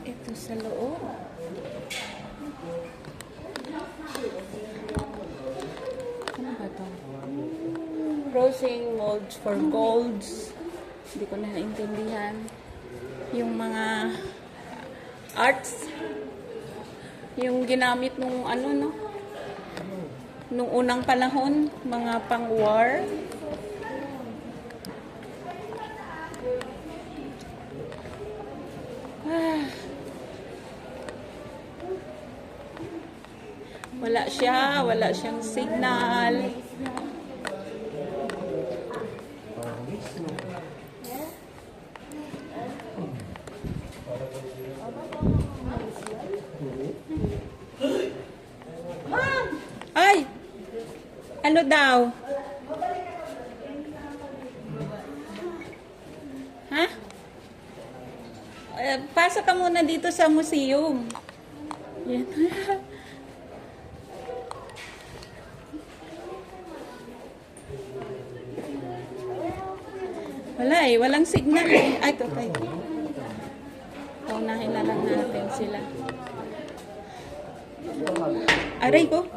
Ito sa loob. Ano ba ito? Crossing molds for golds. Hindi ko na naintindihan. Yung mga arts. Yung ginamit nung ano, no? Nung unang panahon, mga pang-war. Wala siyang signal. Ay! Ano daw? Ha? Pasok ka muna dito sa museum. Yan. Wala eh, walang signal eh. Ay, ito tayo. Paunahin na lang natin sila. Aray ko.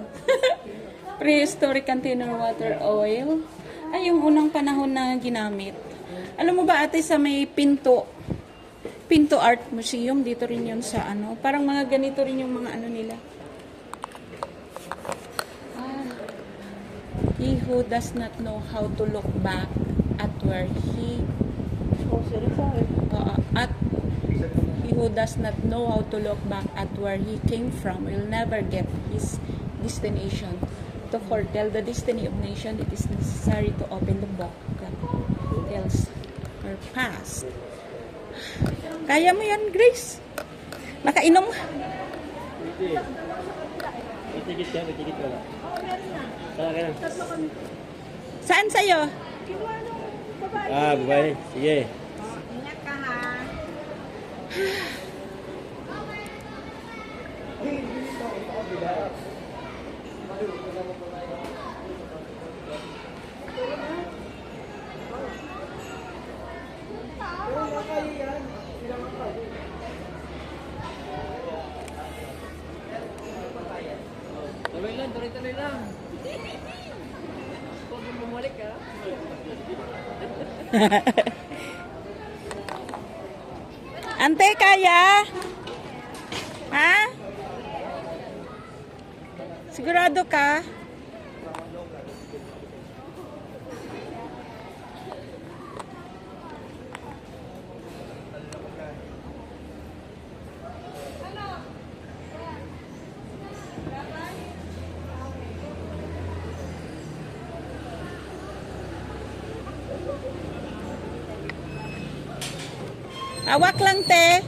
Prehistoric container water oil. Ay, yung unang panahon na ginamit. Alam mo ba ate sa may Pinto Art Museum, dito rin yun sa ano. Parang mga ganito rin yung mga ano nila. He who does not know how to look back at where he who does not know how to look back at where he came from will never get his destination. To foretell the destiny of nation, it is necessary to open the book that tells her past. Kaya mo yan, Grace? Nakainom? Saan sa'yo? Babae. Sige. Ingat ka ha. Tuloy lang. Huwag mo bumalik ka. Ante, kaya? Ha? Sigurado ka? Awak lang, te.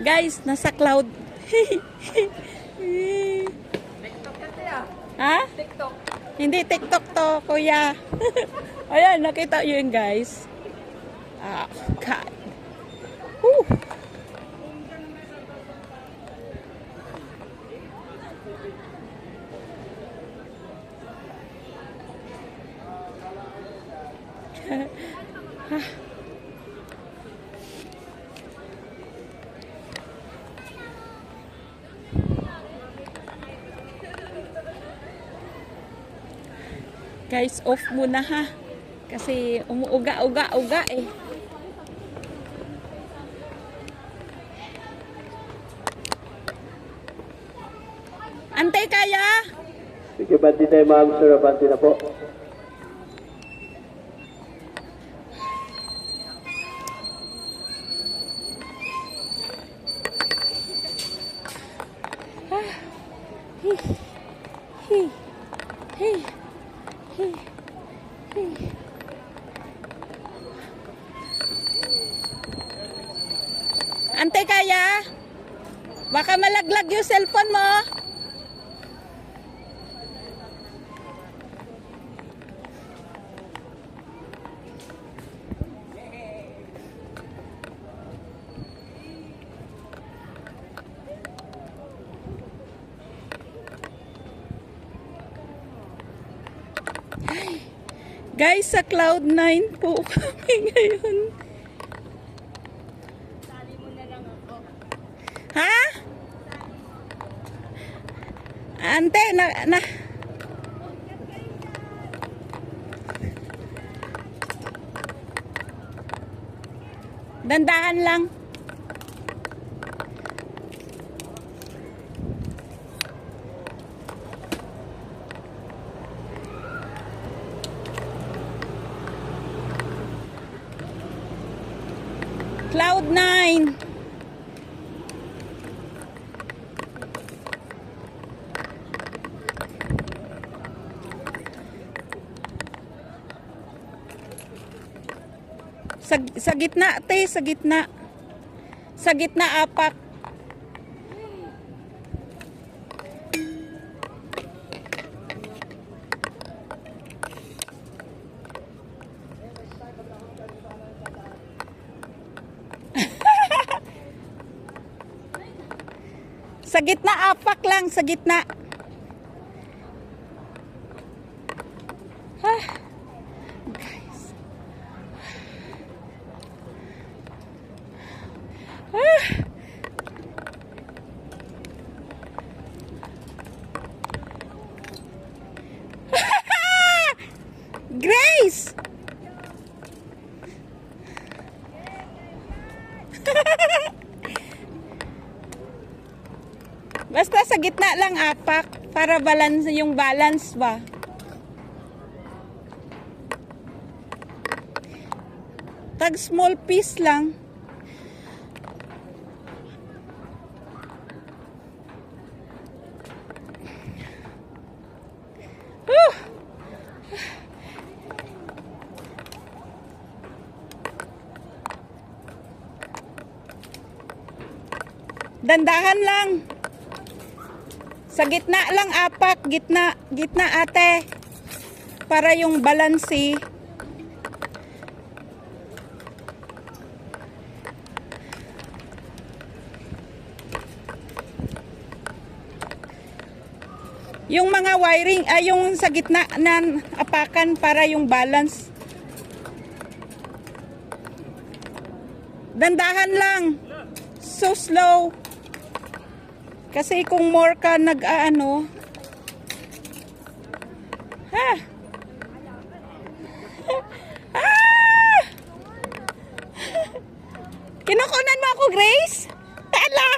Guys, nasa cloud. TikTok kasi ah. Ha? TikTok. Hindi TikTok to, kuya. Ayan, nakita yun, guys. God. Whew. Guys, off muna ha. Kasi umuuga-uga-uga eh. Antay kaya? Sige, banti tayo ma'am, sir. Banti na po. Antay kaya? Baka malaglag yung cellphone mo. Guys, sa Cloud9 po kami ngayon. Ha? Ante, na. Dandahan lang. Cloud9. Sa gitna, te, sa gitna. Sa gitna, apak. Sa gitna, apak lang, sa gitna. Guys. Grace! Basta sa gitna lang apak para balance yung balance ba. Tag small piece lang. Dandahan lang. Sa gitna lang apak, gitna, gitna ate. Para yung balansi. Yung mga wiring ay yung sa gitna na apakan para yung balance. Dandahan lang. So slow. Kasi kung more ka nag-aano. Ha? Ah! Kinukunan mo ako, Grace? Ala!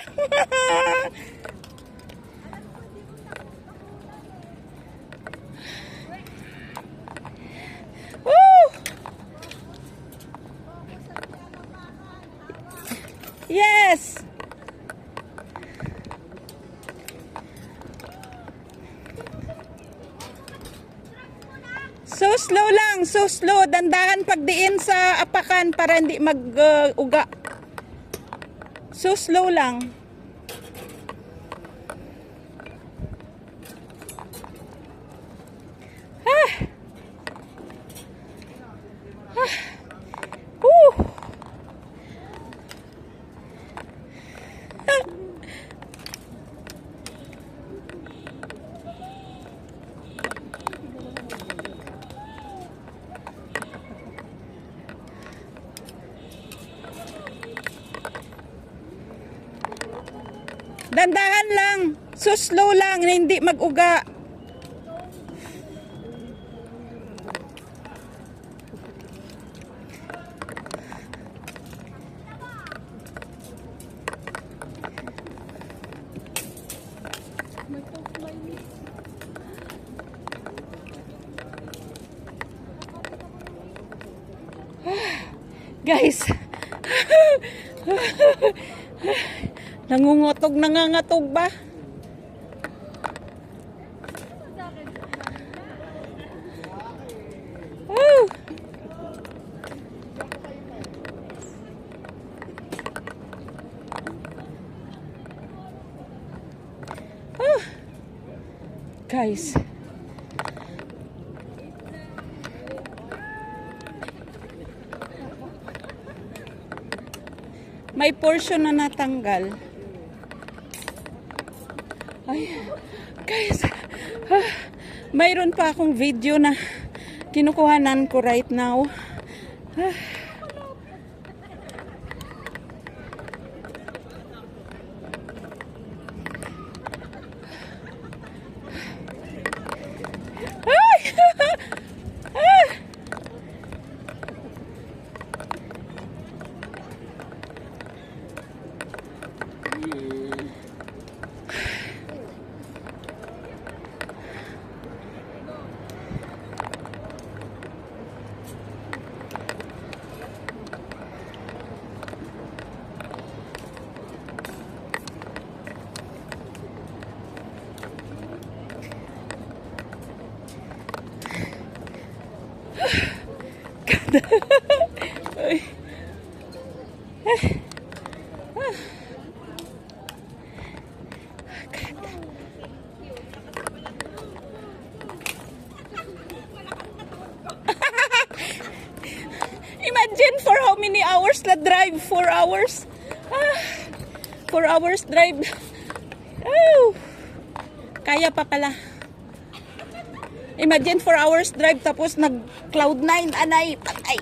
Woo! Yes! So slow lang, so slow. Dandahan pagdiin sa apakan para hindi mag-uga. So slow lang. Ah! Ah! Woo! Ah! Dandahan lang. So slow lang na hindi mag-uga. Guys. Nangungutog, nangangatog ba? Oh. Oh. Guys. May portion na natanggal. Ay, guys, mayroon pa akong video na kinukuhanan ko right now. Imagine for how many hours na drive? 4 hours. 4 hours drive. Oh, kaya pa pala. Imagine 4 hours drive tapos nag cloud 9 anay patay.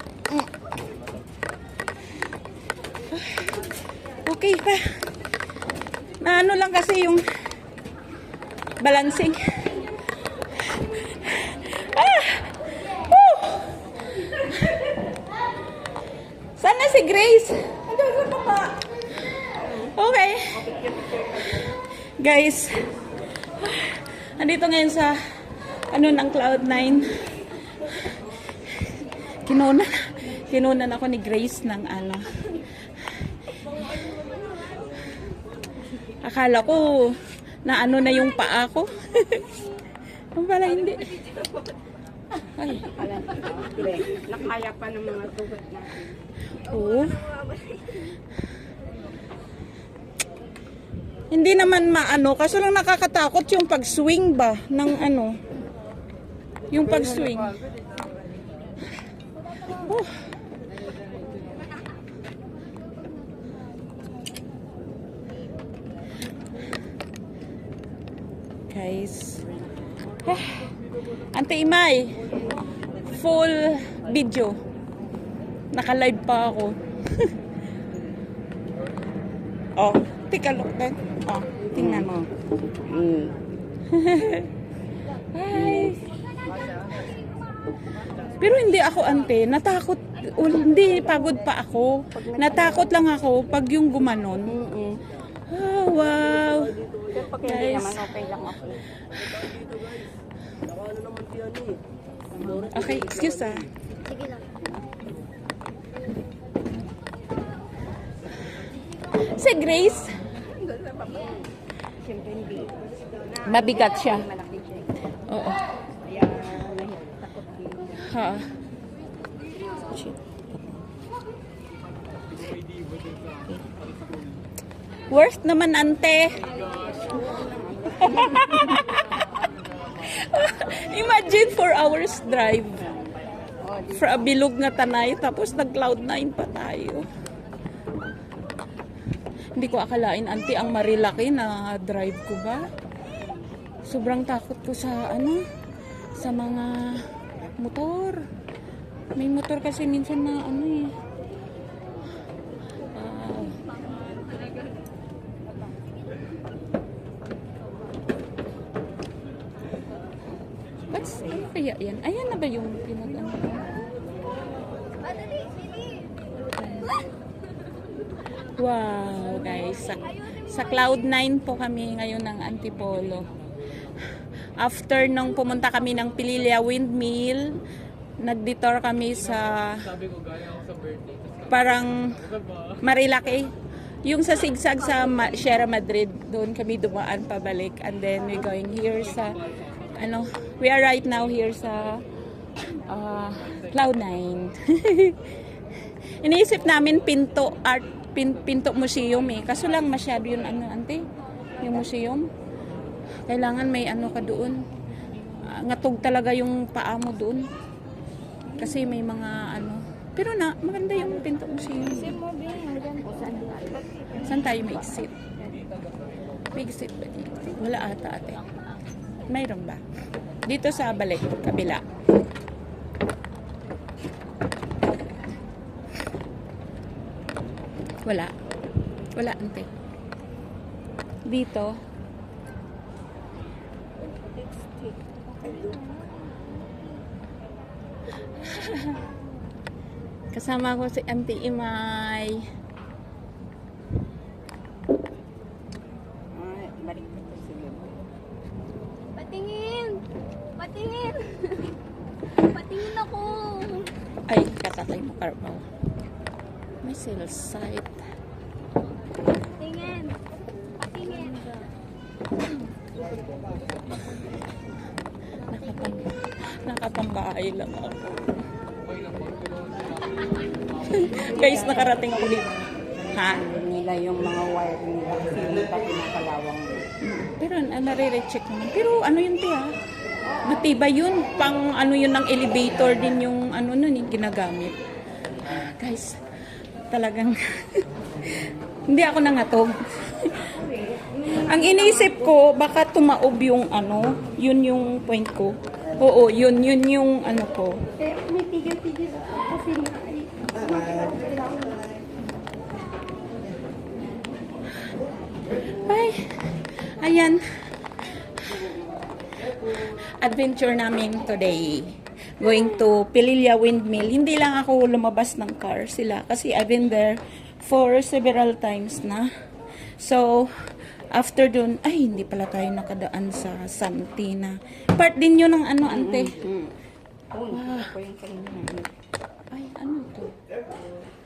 Okay pa. Na ano lang kasi yung balancing. Sana si Grace. Okay. Guys, andito ngayon sa ng Cloud9. Kinunan ako ni Grace ng akala ko na na yung paa ko. Ang pala hindi. Ay. Nakaya pa ng mga tugot natin. Oo. Hindi naman kaso lang nakakatakot yung pag-swing ba ng yung pag-swing. Guys. Ante Imay, full video. Naka-live pa ako. Oh, take a look then. Oh, tingnan mo. Hi. Pero hindi ako ante, natakot. Hindi, pagod pa ako. Natakot lang ako pag yung gumanon. Oh, wow. Hindi naman okay lang ako. Okay, excuse ah. Sige lang. Si Grace, Siyempre hindi. mabigat siya. Malaki siya. Oo. Kaya takot din. Ha. Shit. Worth naman ante. Imagine 4 hours drive. For a bilog na tanay tapos nag cloud 9 pa tayo. Hindi ko akalain ante ang marilaki na drive ko ba. Sobrang takot ko sa sa mga motor. May motor kasi minsan na ano kaya yan? Ayan na ba yung Wow, guys. Sa Cloud9 po kami ngayon ng Antipolo. After nung pumunta kami ng Pililla Windmill, nag-detour kami sa parang Marilaki. Yung sa Sigsag sa Sierra Madrid, doon kami dumaan pabalik. And then we're going here sa we are right now here sa Cloud9. Iniisip namin Pinto Museum kaso lang masyado yun ante, yung museum. Kailangan may ka doon. Ngatog talaga yung paa mo doon. Kasi may mga pero maganda yung Pinto Museum. Saan tayo may exit? May exit ba dito? Wala ata ate. Mayroon ba? Dito sa balik, kabila. Wala. Wala, ante. Dito. Kasama ko si Auntie Imay. Ay, balik ko to sige. Patingin! Patingin! Patingin ako! Ay, katatay mo, Carpaw. May sales site. Patingin! Patingin! Nakapambahay lang ako. Guys, nakarating ako dito. Ha? Nila yung mga wire nila kasi hindi pa pinakalawang. Pero nare-recheck naman. Pero ano yun, tiya? Matibay yun. Pang ano yun ng elevator din yung ano nun yung ginagamit. Guys, talagang hindi ako nangatog. Ang iniisip ko, baka tumaob yung ano, yun yung point ko. Oo, yun yung ano ko. Eh, may tigil-tigil kasi nga ay... Ay, ayan. Adventure namin today. Going to Pililla Windmill. Hindi lang ako lumabas ng car sila kasi I've been there for several times na. So, after dun, ay, hindi pala tayo nakadaan sa Santina. Part din yun ng ano, ante. Ako yung kanina. Ay, ano to?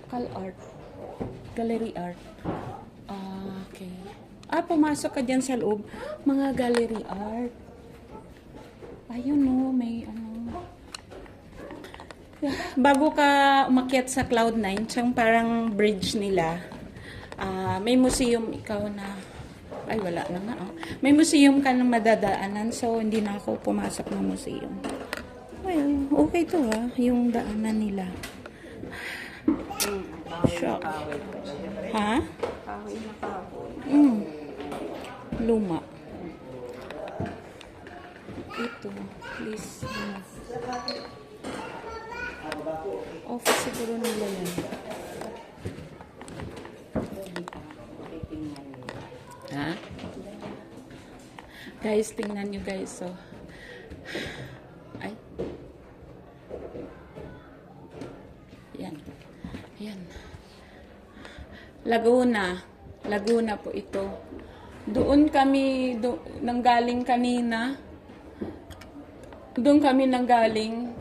Cal Art. Gallery Art. Ah, okay. Pumasok ka dyan sa loob. Mga gallery art. Ayun no, may ano. Bago ka umakyat sa Cloud9, siyang parang bridge nila. May museum ikaw na, ay wala na nga. Oh. May museum ka na madadaanan, so hindi na ako pumasok ng museum. Well, okay to yung daanan nila. Shock. Ha? Kahoy na kahoy. Luma. Ito, please. Office siguro nila yan. Ha? Guys, tingnan nyo guys. So, ay. Yan. Yan. Laguna po ito. Doon kami nanggaling kanina. Doon kami nanggaling.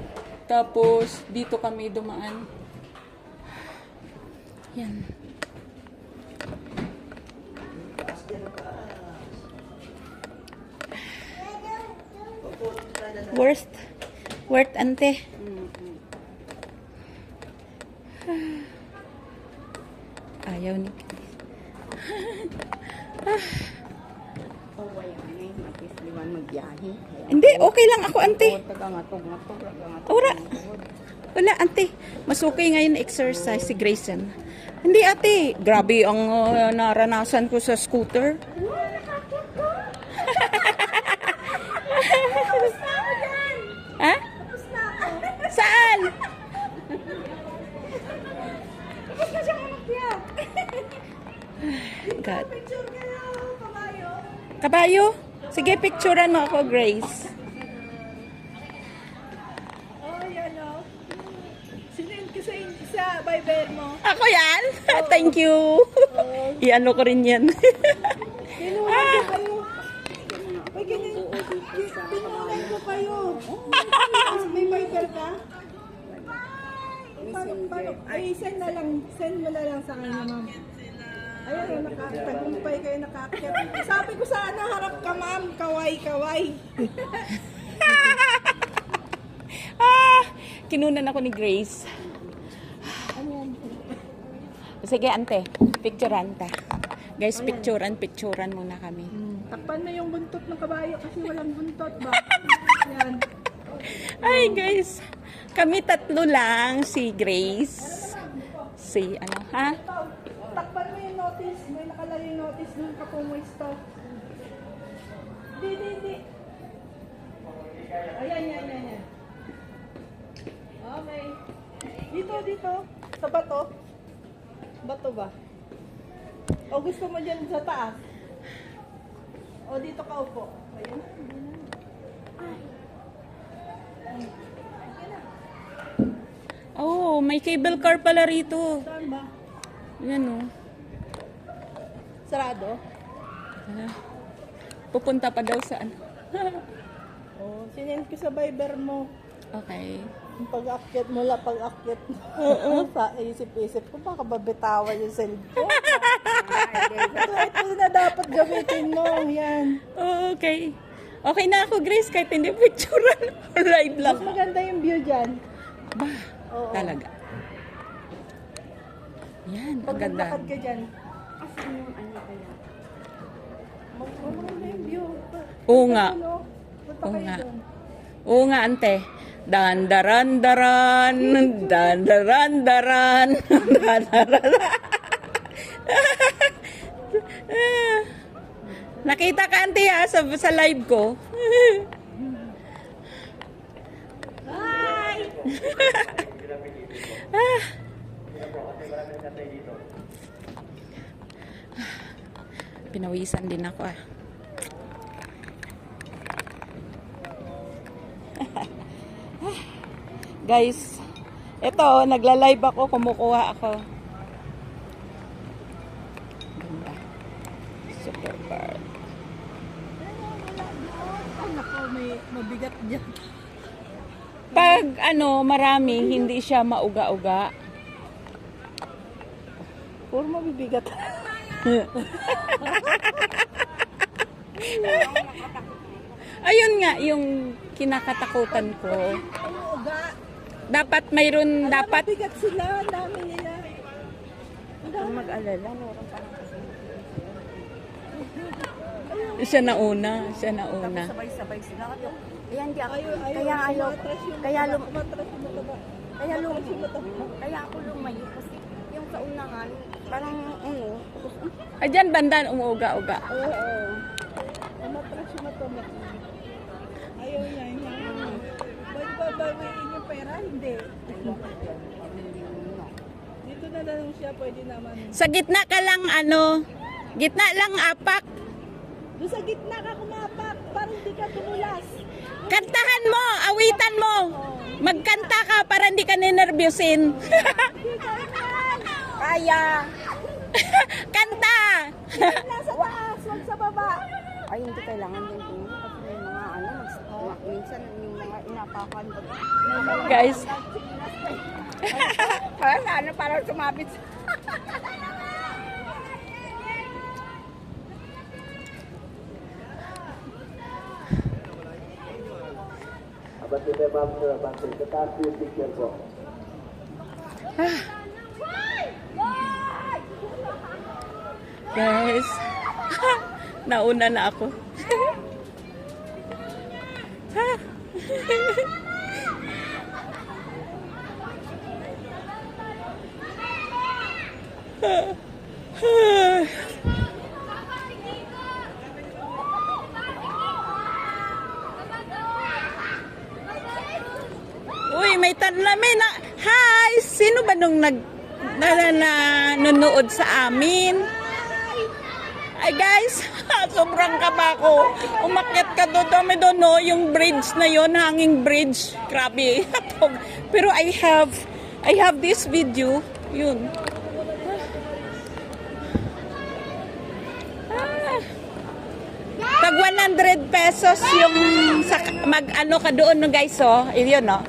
Tapos dito kami dumaan. Yan. Worth ante. Ayaw ni Matisliwan magbiyahe. Hindi, okay lang ako, ante. Tagangatog. Wala, ante. Mas okay ngayon exercise si Grayson. Hindi, ate. Grabe ang naranasan ko sa scooter. Ha? Saan? God. Kabayo? Sige, picturean mo ako, Grace. Oh, yan o. Sinend ko sa Viber mo. Ako yan? Thank you. Iano ko rin yan. Pinunan ko kayo. Uy, ganyan. Pinunan ko kayo. May Viber ka? Paano? Ay, send na lang. Send mo na lang sa kanya, ma'am. Ayun, nakatagumpay kayo nakaakyat. Sabi ko sana harap ka, ma'am. Kaway. Kinunan ako ni Grace. Sige, ante. Picturean ta. Guys, picturean muna kami. Takpan mo yung buntot ng kabayo kasi walang buntot ba? Yan. Ay, guys. Kami tatlo lang. Si Grace. Si, ano, ha? Takpan mo yung notice. May nakalagay yung notice dun ka pumuisto. Di. Ayan. Okay. Dito. Sa bato. Bato ba? O gusto mo dyan sa taas? O dito ka upo. Ayan na. Oh, may cable car pala rito. Saan ba? Yan oh. Sarado? Pupunta pa daw saan? O, sinend ko sa Viber mo. Okay. Yung pag-akyat mo lang, pag-akyat mo. Oo. Sa isip-isip ko, baka babitawan yung cellphone. Ito na dapat gamitin mo. Yan. Oh, okay. Okay na ako, Grace, kahit hindi picturean. Live lang. Mas maganda yung view dyan. Ba, Oo. talaga. Yan, Pag maganda. naglakad ka dyan, Kasi yung ano kaya. maganda yung view. Oo nga. Ano? Punta Oo kayo nga. doon. Oo nga, ante. Dandaran-daran, dandaran-daran, dandaran. Nakita ka, ante, ha, sa live ko. Hi! Pinawisan din ako, ah. Guys, ito, nagla-live ako, kumukuha ako. Ganda. Super bar. Ay, naku, may mabigat dyan. Pag marami, hindi siya mauga-uga. Puro mabibigat. Ayun nga, yung kinakatakutan ko. Ano, uga? Dapat mayroon, dapat, Mabigat sila, ang dami nila. Huwag mag-alala, meron pa lang kasi. siya na una, siya na una. Sabay-sabay sila. Kaya hindi ako. Ayaw, Kaya ayaw. umatras yung Kaya mataba. lum. Umatras yung mataba. Kaya lum. Umatras yung mataba. Kaya ako lumayo kasi yung sa unahan, parang Ayan, bandan, umuuga-uga. Oo. Umatras yung mataba. Ayaw niya, niya. Pwede ba bawiin yung pera? Hindi. Dito na lang siya, pwede naman. Sa gitna ka lang, gitna lang apak. Doon sa gitna ka kumapak, para hindi ka tumulas. Kantahan mo, awitan mo. Magkanta ka para hindi ka ninervyusin. kaya. Kanta! Nasa taas, wag sa baba. Ay, hindi kailangan din tumulong kasi may mga minsan yung mga inapakan ba? Guys, Parang parang sumabit. Abante tayo, ma'am, sir. Abante. Kataas yung picture po. guys, nauna na ako. Uy, may tanlamin na. Hi! Sino ba nung nanonood sa amin? Ay guys, sobrang kaba ko. Umakyat ka doon, no? Yung bridge na yon, hanging bridge. Grabe. Pero I have this video. Yun. Pag 100 pesos yung mag-ano ka doon, no guys, oh. Yun, no?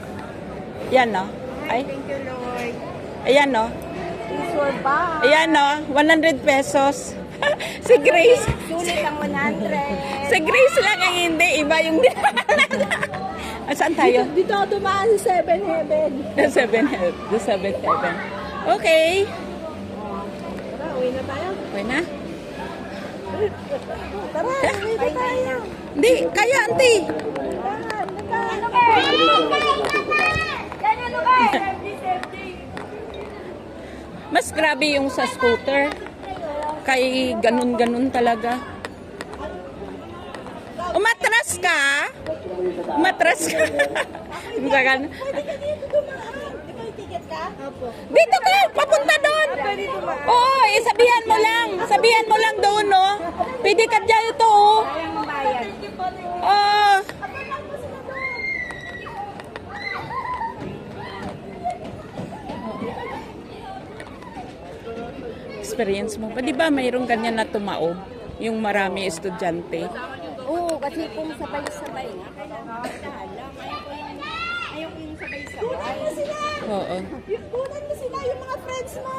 Yan, no? Ay, Thank you, Lord. ayan, no? It's your back. Ayan, no? 100 pesos. Si Grace. Sulit ang 100. Si Grace lang ang hindi. Iba yung saan tayo? Dito ako dumaan sa 7-Heaven. The 7th heaven. Okay. Tara, uwi na tayo. Okay na? Tara, uwi na tayo. Hindi, kaya, auntie. Ano kayo? Yan ano kayo? Mas grabe yung sa scooter. Kay ganun-ganun talaga. Umatras ka? Umatras ka? Pwede ka dito dumaan. Di ba yung ticket ka? ka? Opo. Dito ka, papunta doon. Oo, sabihan mo lang. Sabihan mo lang doon, no? Pwede ka dyan ito, oh. Oo. Experience mo ba? Di ba mayroong ganyan na tumao? Yung marami estudyante. Oo, kasi kung sabay-sabay nga, kailangan magkahala. Ayaw ko yung sabay-sabay. Oo. Bunan mo sila, yung mga friends mo.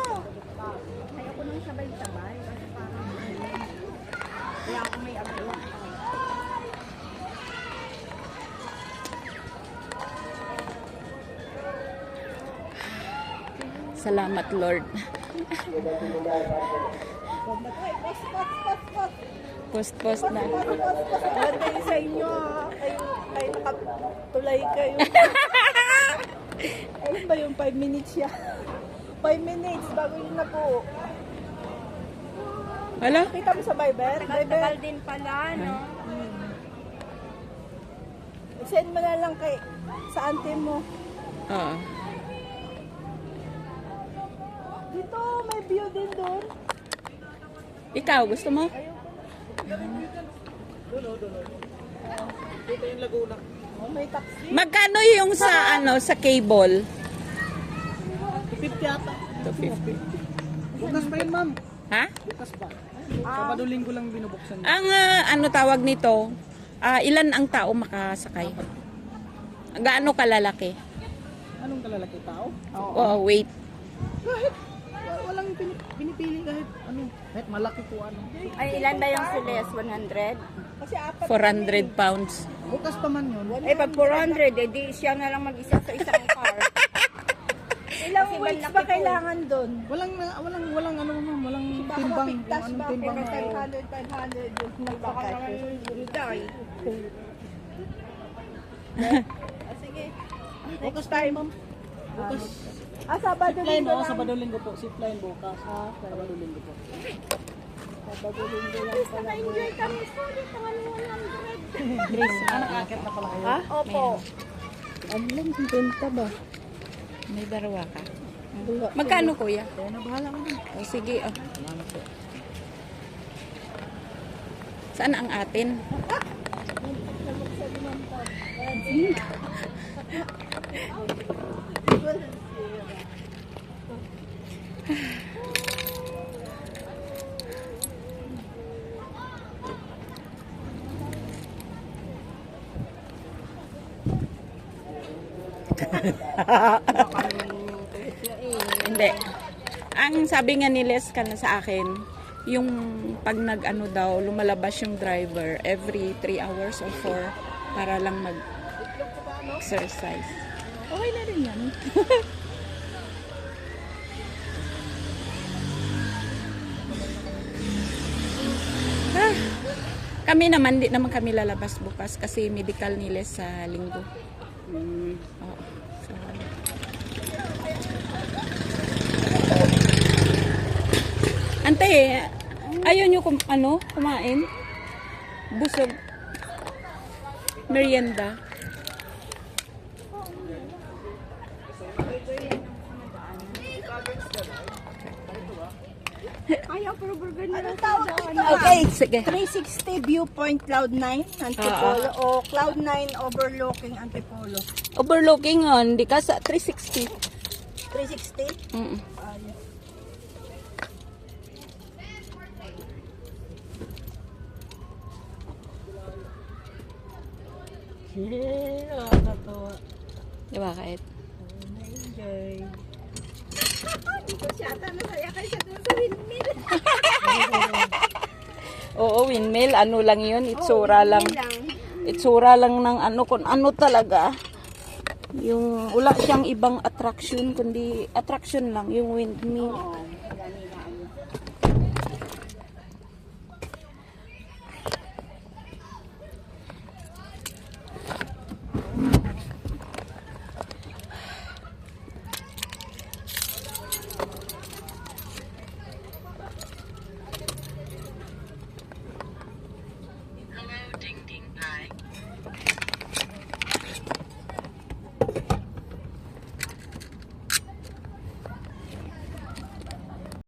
Ayaw ko nang sabay-sabay. Kasi parang kaya ako may abay. Salamat, Lord. Post na. Tawad kayo sa inyo, ha? Kayo nakatulay kayo. Ayun ba yung 5 minutes siya? 5 minutes bago yun na po. Wala? Kita mo sa Viber? Tagal din pala, no? Send mo na lang kay sa auntie mo. Oo. Dito, may view din doon. Ikaw, gusto mo? Oh, may taxi. Magkano yung sa sa cable? 50 ata. 250. Bukas pa yun, ma'am. Ha? Bukas pa. Sabado-linggo lang binubuksan. Ang ano tawag nito? Ilan ang tao makasakay? Gaano kalalaki? Anong kalalaki tao? Oo, wait. Kahit walang pinipili kahit ano. Kahit malaki ko ano. Ay, ilan ba yung siles? 100? Kasi apat. 400 pounds. Bukas pa man yun. Eh, pag 400, edi siya na lang mag-isa sa isang car. Ilang Kasi weeks malaki ba po. kailangan doon? Walang ano ma'am, walang Baka timbang. mapigtas Kung ba? anong timbang. Pero 500 yung nagpakasya. Sige. Bukas tayo, ma'am. Bukas. Sabado Zipline, linggo oo, lang. Sabado-linggo po. Zipline bukas. Sabado-linggo po. Sabado linggo lang pala. Enjoy kami, sulit naman 100. Chris, Nakakit na pala kayo. Opo. Ano lang, benta ba? may darawa ka. Magkano, kuya? Kaya na bahala ka na. O, sige. Oh. Saan ang atin? Hindi. Ang sabi nga ni Les sa akin, yung pag nag-ano daw, lumalabas yung driver every 3 hours or 4 para lang mag-exercise. Okay na rin yan. Kami naman, di naman kami lalabas bukas kasi medical ni Les sa linggo. Oo. So, ante, ayaw nyo kumain? Busog. Merienda. Ayaw, pero burger na lang. Tawag dito. Okay, Sige. 360 viewpoint Cloud9 Antipolo o Cloud9 overlooking Antipolo. Overlooking on, di ka sa 360. 360? Mm. Di ba kahit? Enjoy. Dito siya ata nasaya kayo sa doon sa windmill. Oo, windmill. Ano lang yun? Itsura lang. Itsura lang ng kung ano talaga. Yung wala siyang ibang attraction, kundi attraction lang yung windmill.